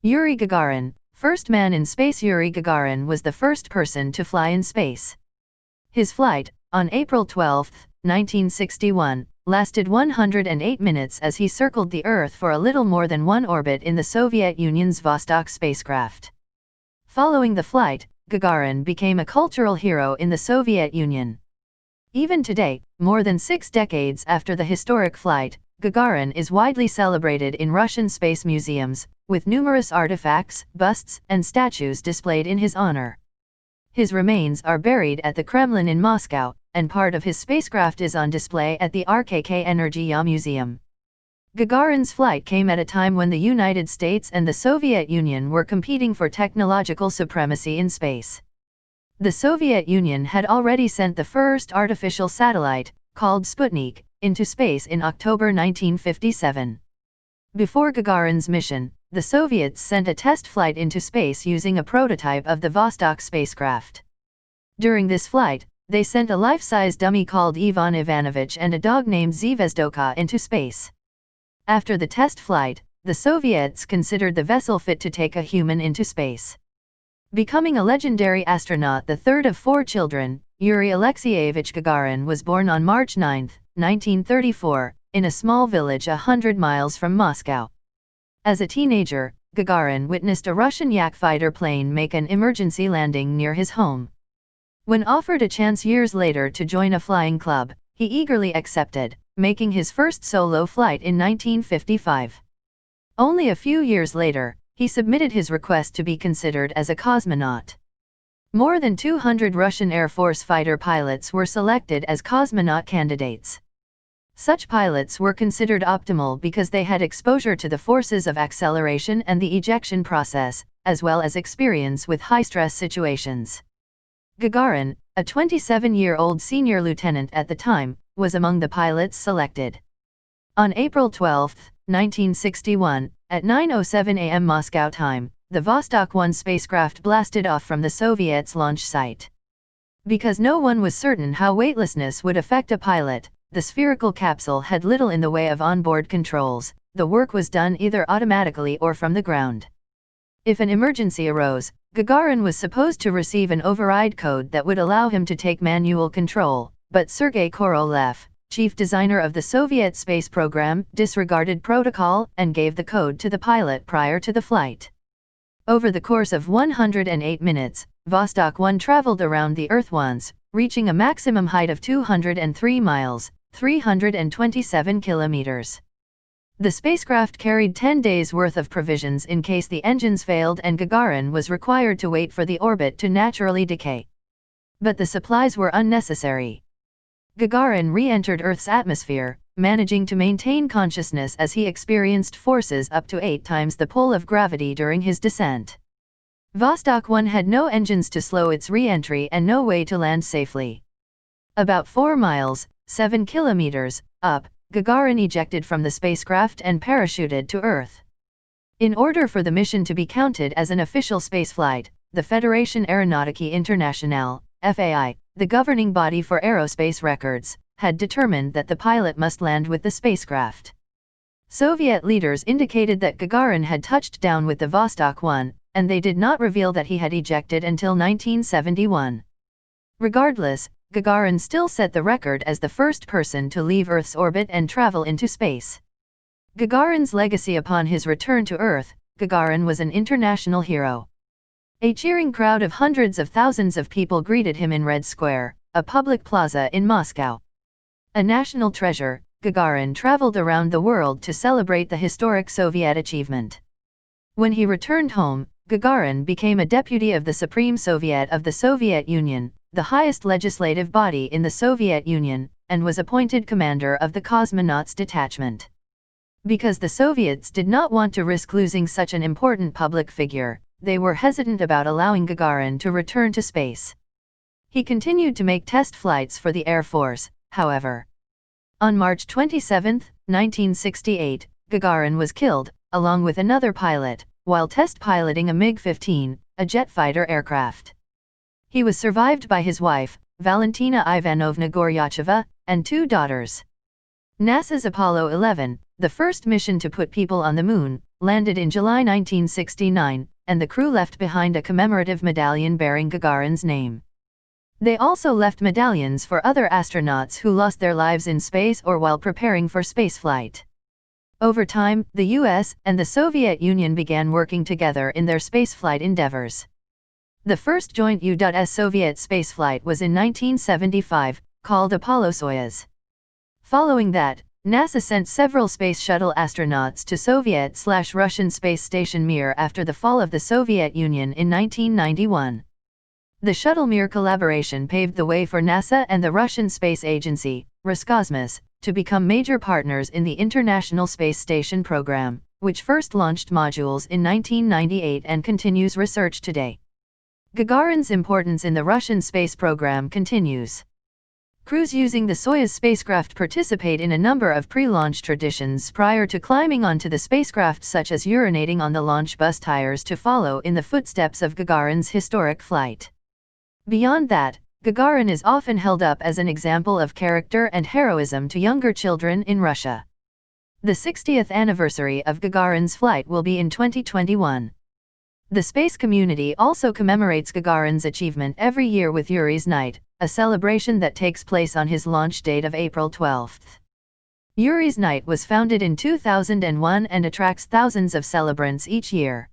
Yuri Gagarin, first man in space. Yuri Gagarin was the first person to fly in space. His flight, on April 12, 1961, lasted 108 minutes as he circled the Earth for a little more than one orbit in the Soviet Union's Vostok spacecraft. Following the flight, Gagarin became a cultural hero in the Soviet Union. Even today, more than 6 decades after the historic flight, Gagarin is widely celebrated in Russian space museums, with numerous artifacts, busts, and statues displayed in his honor. His remains are buried at the Kremlin in Moscow, and part of his spacecraft is on display at the RKK Energiya Museum. Gagarin's flight came at a time when the United States and the Soviet Union were competing for technological supremacy in space. The Soviet Union had already sent the first artificial satellite, called Sputnik, into space in October 1957. Before Gagarin's mission, the Soviets sent a test flight into space using a prototype of the Vostok spacecraft. During this flight, they sent a life-size dummy called Ivan Ivanovich and a dog named Zvezdoka into space. After the test flight, the Soviets considered the vessel fit to take a human into space. Becoming a legendary astronaut, the third of 4 children, Yuri Alexeyevich Gagarin was born on March 9, 1934, in a small village 100 miles from Moscow. As a teenager, Gagarin witnessed a Russian Yak fighter plane make an emergency landing near his home. When offered a chance years later to join a flying club, he eagerly accepted, making his first solo flight in 1955. Only a few years later, he submitted his request to be considered as a cosmonaut. More than 200 Russian Air Force fighter pilots were selected as cosmonaut candidates. Such pilots were considered optimal because they had exposure to the forces of acceleration and the ejection process, as well as experience with high-stress situations. Gagarin, a 27-year-old senior lieutenant at the time, was among the pilots selected. On April 12, 1961, at 9:07 a.m. Moscow time, the Vostok 1 spacecraft blasted off from the Soviets' launch site. Because no one was certain how weightlessness would affect a pilot, the spherical capsule had little in the way of onboard controls. The work was done either automatically or from the ground. If an emergency arose, Gagarin was supposed to receive an override code that would allow him to take manual control, but Sergei Korolev, chief designer of the Soviet space program, disregarded protocol and gave the code to the pilot prior to the flight. Over the course of 108 minutes, Vostok 1 traveled around the Earth once, reaching a maximum height of 203 miles, 327 kilometers. The spacecraft carried 10 days' worth of provisions in case the engines failed and Gagarin was required to wait for the orbit to naturally decay. But the supplies were unnecessary. Gagarin re-entered Earth's atmosphere, managing to maintain consciousness as he experienced forces up to 8 times the pull of gravity during his descent. Vostok 1 had no engines to slow its re-entry and no way to land safely. About 4 miles, 7 kilometers, up, Gagarin ejected from the spacecraft and parachuted to Earth. In order for the mission to be counted as an official spaceflight, the Fédération Aéronautique Internationale, FAI, the governing body for aerospace records, had determined that the pilot must land with the spacecraft. Soviet leaders indicated that Gagarin had touched down with the Vostok 1, and they did not reveal that he had ejected until 1971. Regardless, Gagarin still set the record as the first person to leave Earth's orbit and travel into space. Gagarin's legacy: upon his return to Earth, Gagarin was an international hero. A cheering crowd of hundreds of thousands of people greeted him in Red Square, a public plaza in Moscow. A national treasure, Gagarin traveled around the world to celebrate the historic Soviet achievement. When he returned home, Gagarin became a deputy of the Supreme Soviet of the Soviet Union, the highest legislative body in the Soviet Union, and was appointed commander of the cosmonauts detachment. Because the Soviets did not want to risk losing such an important public figure, they were hesitant about allowing Gagarin to return to space. He continued to make test flights for the Air Force, however. On March 27, 1968, Gagarin was killed, along with another pilot, while test piloting a MiG-15, a jet fighter aircraft. He was survived by his wife, Valentina Ivanovna Goryacheva, and 2 daughters. NASA's Apollo 11, the first mission to put people on the Moon, landed in July 1969, and the crew left behind a commemorative medallion bearing Gagarin's name. They also left medallions for other astronauts who lost their lives in space or while preparing for spaceflight. Over time, the US and the Soviet Union began working together in their spaceflight endeavors. The first joint U.S. Soviet spaceflight was in 1975, called Apollo-Soyuz. Following that, NASA sent several Space Shuttle astronauts to Soviet/Russian space station Mir after the fall of the Soviet Union in 1991. The Shuttle-Mir collaboration paved the way for NASA and the Russian Space Agency, Roscosmos, to become major partners in the International Space Station program, which first launched modules in 1998 and continues research today. Gagarin's importance in the Russian space program continues. Crews using the Soyuz spacecraft participate in a number of pre-launch traditions prior to climbing onto the spacecraft, such as urinating on the launch bus tires to follow in the footsteps of Gagarin's historic flight. Beyond that, Gagarin is often held up as an example of character and heroism to younger children in Russia. The 60th anniversary of Gagarin's flight will be in 2021. The space community also commemorates Gagarin's achievement every year with Yuri's Night, a celebration that takes place on his launch date of April 12. Yuri's Night was founded in 2001 and attracts thousands of celebrants each year.